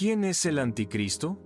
¿Quién es el anticristo?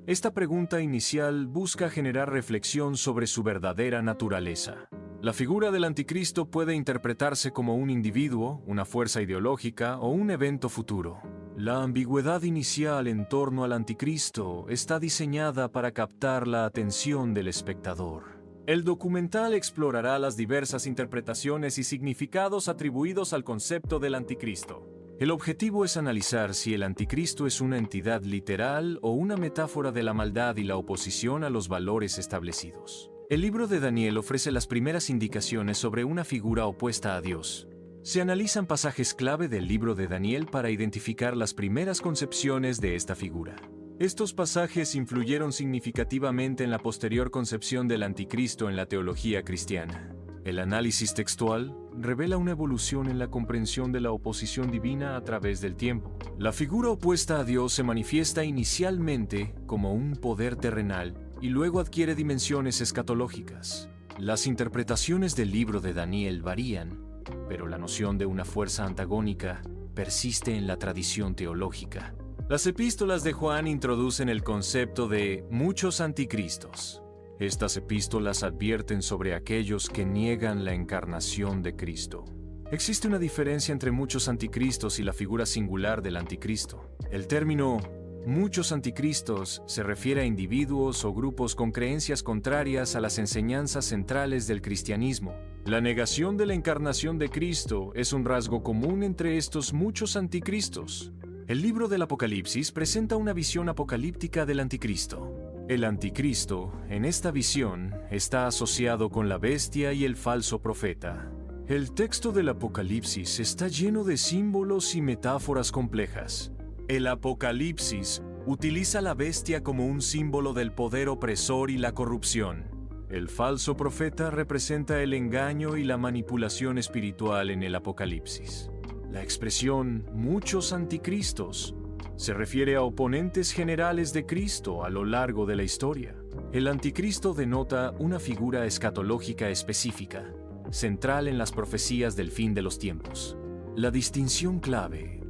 Esta pregunta inicial busca generar reflexión sobre su verdadera naturaleza. La figura del anticristo puede interpretarse como un individuo, una fuerza ideológica o un evento futuro. La ambigüedad inicial en torno al anticristo está diseñada para captar la atención del espectador. El documental explorará las diversas interpretaciones y significados atribuidos al concepto del anticristo. El objetivo es analizar si el anticristo es una entidad literal o una metáfora de la maldad y la oposición a los valores establecidos. El libro de Daniel ofrece las primeras indicaciones sobre una figura opuesta a Dios. Se analizan pasajes clave del libro de Daniel para identificar las primeras concepciones de esta figura. Estos pasajes influyeron significativamente en la posterior concepción del anticristo en la teología cristiana. El análisis textual revela una evolución en la comprensión de la oposición divina a través del tiempo. La figura opuesta a Dios se manifiesta inicialmente como un poder terrenal y luego adquiere dimensiones escatológicas. Las interpretaciones del libro de Daniel varían, pero la noción de una fuerza antagónica persiste en la tradición teológica. Las epístolas de Juan introducen el concepto de muchos anticristos. Estas epístolas advierten sobre aquellos que niegan la encarnación de Cristo. Existe una diferencia entre muchos anticristos y la figura singular del anticristo. El término muchos anticristos se refiere a individuos o grupos con creencias contrarias a las enseñanzas centrales del cristianismo. La negación de la encarnación de Cristo es un rasgo común entre estos muchos anticristos. El libro del Apocalipsis presenta una visión apocalíptica del anticristo. El anticristo, en esta visión, está asociado con la bestia y el falso profeta. El texto del Apocalipsis está lleno de símbolos y metáforas complejas. El Apocalipsis utiliza la bestia como un símbolo del poder opresor y la corrupción. El falso profeta representa el engaño y la manipulación espiritual en el Apocalipsis. La expresión muchos anticristos se refiere a oponentes generales de Cristo a lo largo de la historia. El anticristo denota una figura escatológica específica, central en las profecías del fin de los tiempos. La distinción clave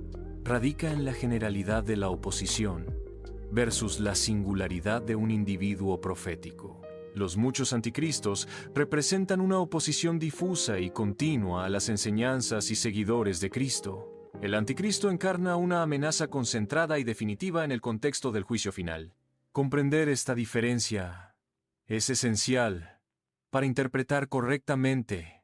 radica en la generalidad de la oposición versus la singularidad de un individuo profético. Los muchos anticristos representan una oposición difusa y continua a las enseñanzas y seguidores de Cristo. El anticristo encarna una amenaza concentrada y definitiva en el contexto del juicio final. Comprender esta diferencia es esencial para interpretar correctamente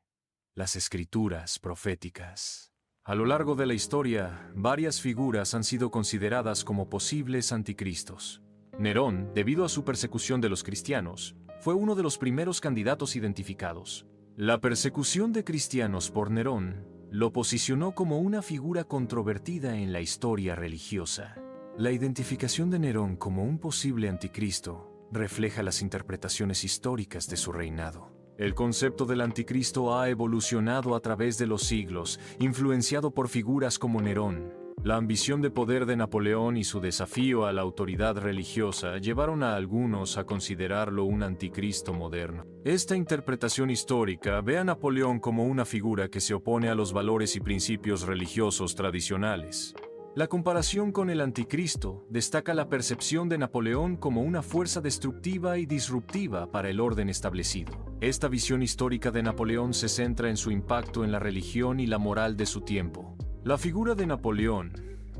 las escrituras proféticas. A lo largo de la historia, varias figuras han sido consideradas como posibles anticristos. Nerón, debido a su persecución de los cristianos, fue uno de los primeros candidatos identificados. La persecución de cristianos por Nerón lo posicionó como una figura controvertida en la historia religiosa. La identificación de Nerón como un posible anticristo refleja las interpretaciones históricas de su reinado. El concepto del anticristo ha evolucionado a través de los siglos, influenciado por figuras como Nerón. La ambición de poder de Napoleón y su desafío a la autoridad religiosa llevaron a algunos a considerarlo un anticristo moderno. Esta interpretación histórica ve a Napoleón como una figura que se opone a los valores y principios religiosos tradicionales. La comparación con el anticristo destaca la percepción de Napoleón como una fuerza destructiva y disruptiva para el orden establecido. Esta visión histórica de Napoleón se centra en su impacto en la religión y la moral de su tiempo. La figura de Napoleón,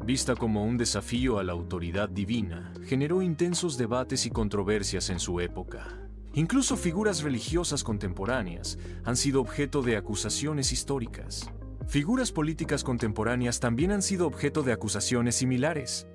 vista como un desafío a la autoridad divina, generó intensos debates y controversias en su época. Incluso figuras religiosas contemporáneas han sido objeto de acusaciones históricas. Figuras políticas contemporáneas también han sido objeto de acusaciones similares.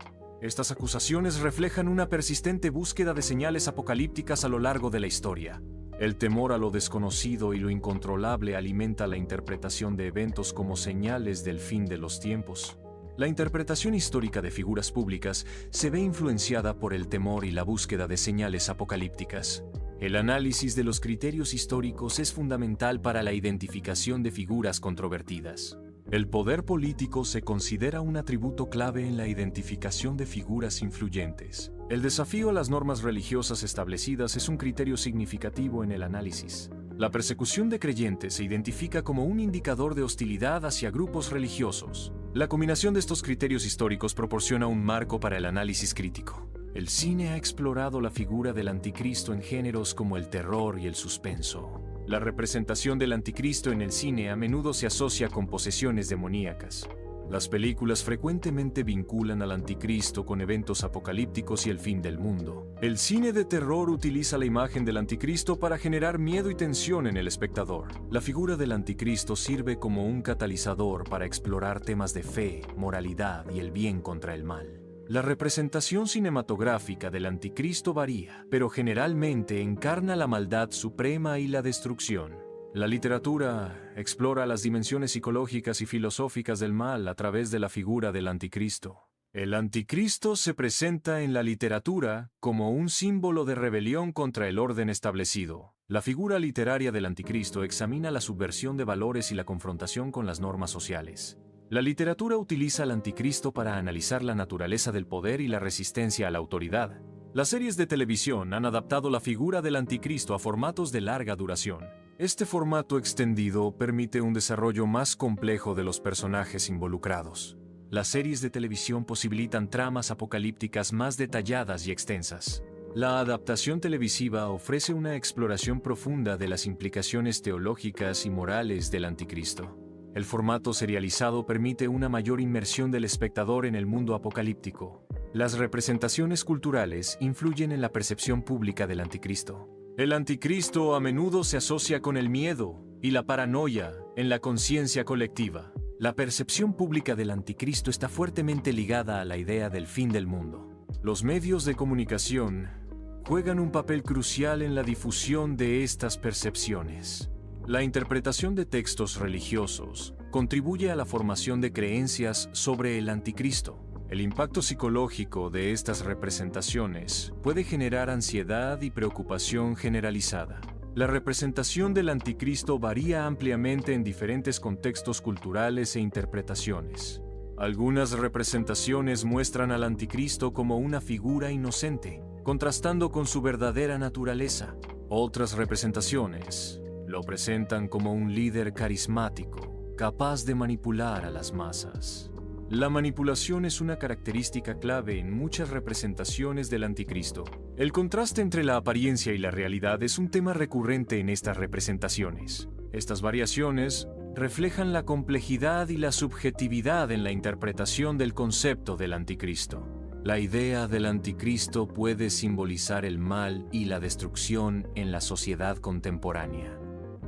Estas acusaciones reflejan una persistente búsqueda de señales apocalípticas a lo largo de la historia. El temor a lo desconocido y lo incontrolable alimenta la interpretación de eventos como señales del fin de los tiempos. La interpretación histórica de figuras públicas se ve influenciada por el temor y la búsqueda de señales apocalípticas. El análisis de los criterios históricos es fundamental para la identificación de figuras controvertidas. El poder político se considera un atributo clave en la identificación de figuras influyentes. El desafío a las normas religiosas establecidas es un criterio significativo en el análisis. La persecución de creyentes se identifica como un indicador de hostilidad hacia grupos religiosos. La combinación de estos criterios históricos proporciona un marco para el análisis crítico. El cine ha explorado la figura del anticristo en géneros como el terror y el suspenso. La representación del anticristo en el cine a menudo se asocia con posesiones demoníacas. Las películas frecuentemente vinculan al anticristo con eventos apocalípticos y el fin del mundo. El cine de terror utiliza la imagen del anticristo para generar miedo y tensión en el espectador. La figura del anticristo sirve como un catalizador para explorar temas de fe, moralidad y el bien contra el mal. La representación cinematográfica del anticristo varía, pero generalmente encarna la maldad suprema y la destrucción. La literatura explora las dimensiones psicológicas y filosóficas del mal a través de la figura del anticristo. El anticristo se presenta en la literatura como un símbolo de rebelión contra el orden establecido. La figura literaria del anticristo examina la subversión de valores y la confrontación con las normas sociales. La literatura utiliza al anticristo para analizar la naturaleza del poder y la resistencia a la autoridad. Las series de televisión han adaptado la figura del anticristo a formatos de larga duración. Este formato extendido permite un desarrollo más complejo de los personajes involucrados. Las series de televisión posibilitan tramas apocalípticas más detalladas y extensas. La adaptación televisiva ofrece una exploración profunda de las implicaciones teológicas y morales del anticristo. El formato serializado permite una mayor inmersión del espectador en el mundo apocalíptico. Las representaciones culturales influyen en la percepción pública del anticristo. El anticristo a menudo se asocia con el miedo y la paranoia en la conciencia colectiva. La percepción pública del anticristo está fuertemente ligada a la idea del fin del mundo. Los medios de comunicación juegan un papel crucial en la difusión de estas percepciones. La interpretación de textos religiosos contribuye a la formación de creencias sobre el anticristo. El impacto psicológico de estas representaciones puede generar ansiedad y preocupación generalizada. La representación del anticristo varía ampliamente en diferentes contextos culturales e interpretaciones. Algunas representaciones muestran al anticristo como una figura inocente, contrastando con su verdadera naturaleza. Otras representaciones lo presentan como un líder carismático, capaz de manipular a las masas. La manipulación es una característica clave en muchas representaciones del anticristo. El contraste entre la apariencia y la realidad es un tema recurrente en estas representaciones. Estas variaciones reflejan la complejidad y la subjetividad en la interpretación del concepto del anticristo. La idea del anticristo puede simbolizar el mal y la destrucción en la sociedad contemporánea.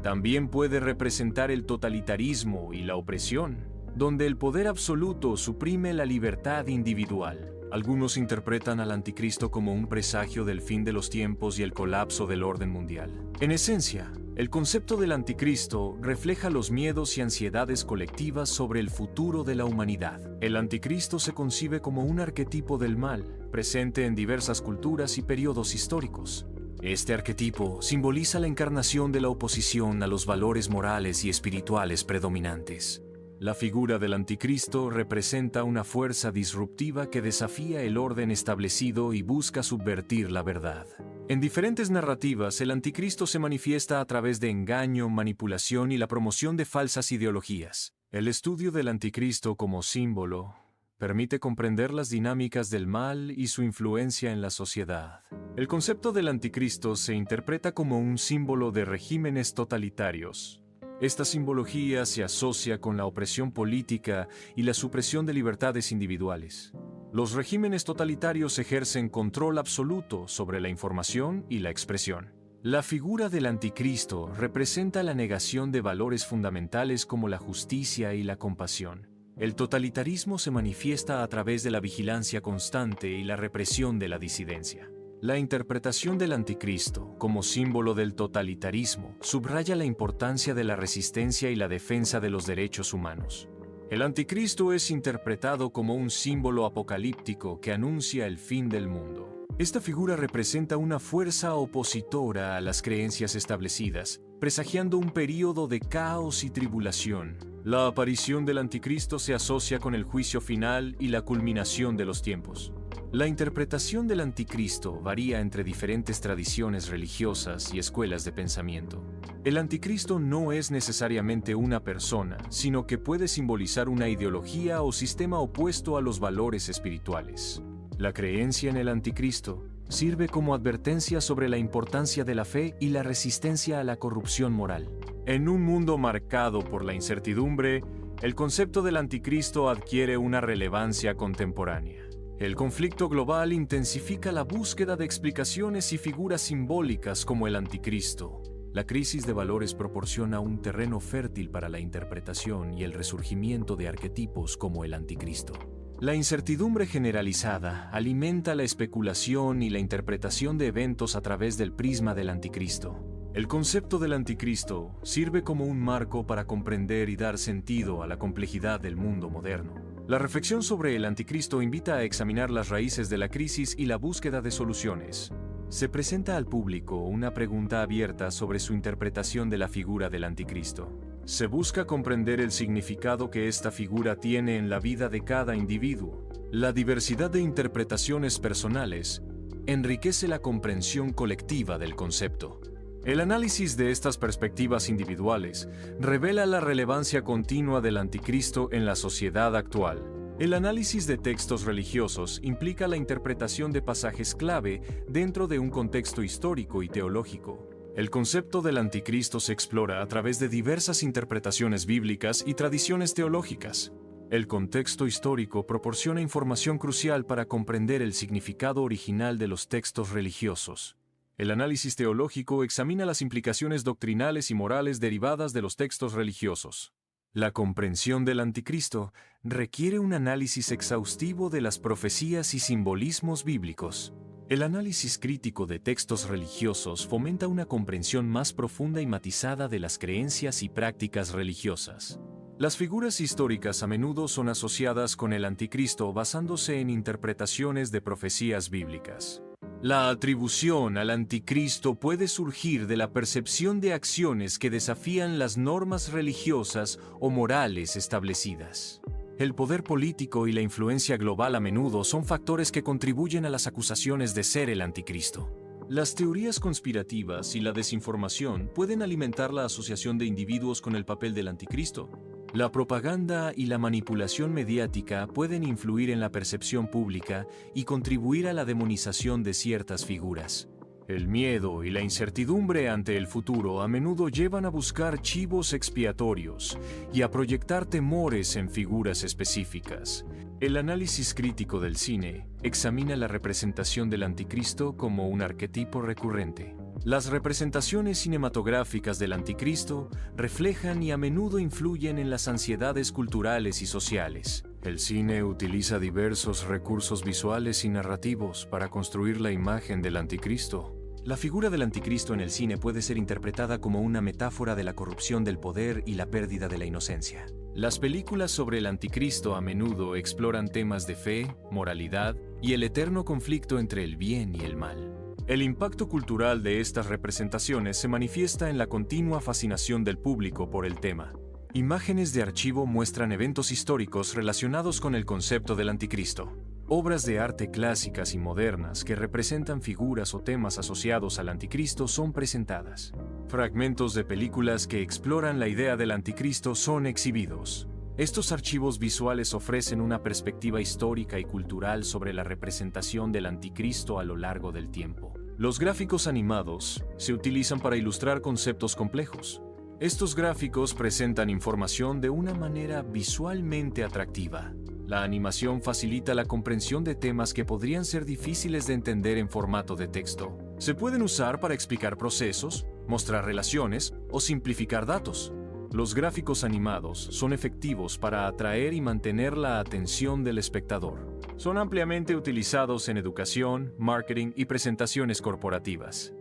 También puede representar el totalitarismo y la opresión, donde el poder absoluto suprime la libertad individual. Algunos interpretan al anticristo como un presagio del fin de los tiempos y el colapso del orden mundial. En esencia, el concepto del anticristo refleja los miedos y ansiedades colectivas sobre el futuro de la humanidad. El anticristo se concibe como un arquetipo del mal, presente en diversas culturas y periodos históricos. Este arquetipo simboliza la encarnación de la oposición a los valores morales y espirituales predominantes. La figura del anticristo representa una fuerza disruptiva que desafía el orden establecido y busca subvertir la verdad. En diferentes narrativas, el anticristo se manifiesta a través de engaño, manipulación y la promoción de falsas ideologías. El estudio del anticristo como símbolo permite comprender las dinámicas del mal y su influencia en la sociedad. El concepto del anticristo se interpreta como un símbolo de regímenes totalitarios. Esta simbología se asocia con la opresión política y la supresión de libertades individuales. Los regímenes totalitarios ejercen control absoluto sobre la información y la expresión. La figura del anticristo representa la negación de valores fundamentales como la justicia y la compasión. El totalitarismo se manifiesta a través de la vigilancia constante y la represión de la disidencia. La interpretación del anticristo como símbolo del totalitarismo subraya la importancia de la resistencia y la defensa de los derechos humanos. El anticristo es interpretado como un símbolo apocalíptico que anuncia el fin del mundo. Esta figura representa una fuerza opositora a las creencias establecidas, presagiando un período de caos y tribulación. La aparición del anticristo se asocia con el juicio final y la culminación de los tiempos. La interpretación del anticristo varía entre diferentes tradiciones religiosas y escuelas de pensamiento. El anticristo no es necesariamente una persona, sino que puede simbolizar una ideología o sistema opuesto a los valores espirituales. La creencia en el anticristo sirve como advertencia sobre la importancia de la fe y la resistencia a la corrupción moral. En un mundo marcado por la incertidumbre, el concepto del anticristo adquiere una relevancia contemporánea. El conflicto global intensifica la búsqueda de explicaciones y figuras simbólicas como el anticristo. La crisis de valores proporciona un terreno fértil para la interpretación y el resurgimiento de arquetipos como el anticristo. La incertidumbre generalizada alimenta la especulación y la interpretación de eventos a través del prisma del anticristo. El concepto del anticristo sirve como un marco para comprender y dar sentido a la complejidad del mundo moderno. La reflexión sobre el anticristo invita a examinar las raíces de la crisis y la búsqueda de soluciones. Se presenta al público una pregunta abierta sobre su interpretación de la figura del anticristo. Se busca comprender el significado que esta figura tiene en la vida de cada individuo. La diversidad de interpretaciones personales enriquece la comprensión colectiva del concepto. El análisis de estas perspectivas individuales revela la relevancia continua del anticristo en la sociedad actual. El análisis de textos religiosos implica la interpretación de pasajes clave dentro de un contexto histórico y teológico. El concepto del anticristo se explora a través de diversas interpretaciones bíblicas y tradiciones teológicas. El contexto histórico proporciona información crucial para comprender el significado original de los textos religiosos. El análisis teológico examina las implicaciones doctrinales y morales derivadas de los textos religiosos. La comprensión del anticristo requiere un análisis exhaustivo de las profecías y simbolismos bíblicos. El análisis crítico de textos religiosos fomenta una comprensión más profunda y matizada de las creencias y prácticas religiosas. Las figuras históricas a menudo son asociadas con el anticristo basándose en interpretaciones de profecías bíblicas. La atribución al anticristo puede surgir de la percepción de acciones que desafían las normas religiosas o morales establecidas. El poder político y la influencia global a menudo son factores que contribuyen a las acusaciones de ser el anticristo. Las teorías conspirativas y la desinformación pueden alimentar la asociación de individuos con el papel del anticristo. La propaganda y la manipulación mediática pueden influir en la percepción pública y contribuir a la demonización de ciertas figuras. El miedo y la incertidumbre ante el futuro a menudo llevan a buscar chivos expiatorios y a proyectar temores en figuras específicas. El análisis crítico del cine examina la representación del anticristo como un arquetipo recurrente. Las representaciones cinematográficas del anticristo reflejan y a menudo influyen en las ansiedades culturales y sociales. El cine utiliza diversos recursos visuales y narrativos para construir la imagen del anticristo. La figura del anticristo en el cine puede ser interpretada como una metáfora de la corrupción del poder y la pérdida de la inocencia. Las películas sobre el anticristo a menudo exploran temas de fe, moralidad y el eterno conflicto entre el bien y el mal. El impacto cultural de estas representaciones se manifiesta en la continua fascinación del público por el tema. Imágenes de archivo muestran eventos históricos relacionados con el concepto del anticristo. Obras de arte clásicas y modernas que representan figuras o temas asociados al anticristo son presentadas. Fragmentos de películas que exploran la idea del anticristo son exhibidos. Estos archivos visuales ofrecen una perspectiva histórica y cultural sobre la representación del anticristo a lo largo del tiempo. Los gráficos animados se utilizan para ilustrar conceptos complejos. Estos gráficos presentan información de una manera visualmente atractiva. La animación facilita la comprensión de temas que podrían ser difíciles de entender en formato de texto. Se pueden usar para explicar procesos, mostrar relaciones o simplificar datos. Los gráficos animados son efectivos para atraer y mantener la atención del espectador. Son ampliamente utilizados en educación, marketing y presentaciones corporativas.